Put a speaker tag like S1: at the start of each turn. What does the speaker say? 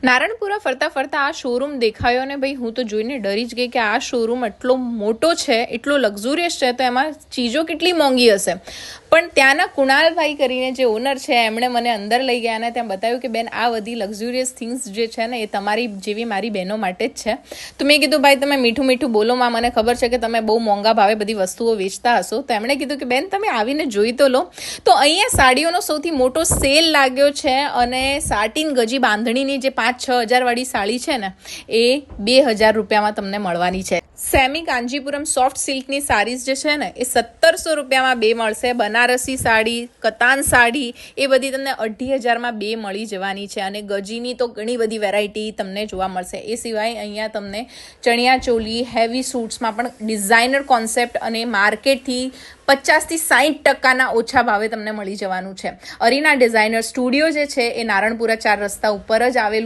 S1: નારણપુરા ફરતા ફરતા આ શોરૂમ દેખાયો ને ભાઈ હું તો જોઈને ડરી જ ગઈ કે આ શોરૂમ એટલો મોટો છે, એટલો લક્ઝુરિયસ છે, તો એમાં ચીજો કેટલી મોંઘી હશે. પણ ત્યાંના કુણાલભાઈ કરીને જે ઓનર છે એમણે મને અંદર લઈ ગયા અને ત્યાં બતાવ્યું કે બેન આ બધી લક્ઝુરિયસ થિંગ્સ જે છે ને એ તમારી જેવી મારી બહેનો માટે જ છે. તો મેં કીધું ભાઈ તમે મીઠું મીઠું બોલો માં, મને ખબર છે કે તમે બહુ મોંઘા ભાવે બધી વસ્તુઓ વેચતા હશો. તો એમણે કીધું કે બેન તમે આવીને જોઈ તો લો. તો અહીંયા સાડીઓનો સૌથી મોટો સેલ લાગ્યો છે અને સાટીન ગજી બાંધણીની જે 5-6 હજાર વાળી સાડી છે ને એ 2000 રૂપિયામાં તમને મળવાની છે. સેમી કાંજીપુરમ સોફ્ટ સિલ્કની સાડીઝ જે છે ને એ 1700 રૂપિયામાં 2 મળશે. બનારસી સાડી, કતાન સાડી એ બધી તમને 2500માં 2 મળી જવાની છે. અને ગજીની તો ઘણી બધી વેરાયટી તમને જોવા મળશે. એ સિવાય અહીંયા તમને ચણિયા ચોલી, હેવી સૂટ્સમાં પણ ડિઝાઇનર કોન્સેપ્ટ અને માર્કેટથી 50-60% ઓછા ભાવે તમને મળી જવાનું છે. અરીના ડિઝાઇનર સ્ટુડિયો જે છે એ નારણપુરા 4 રસ્તા ઉપર જ આવેલું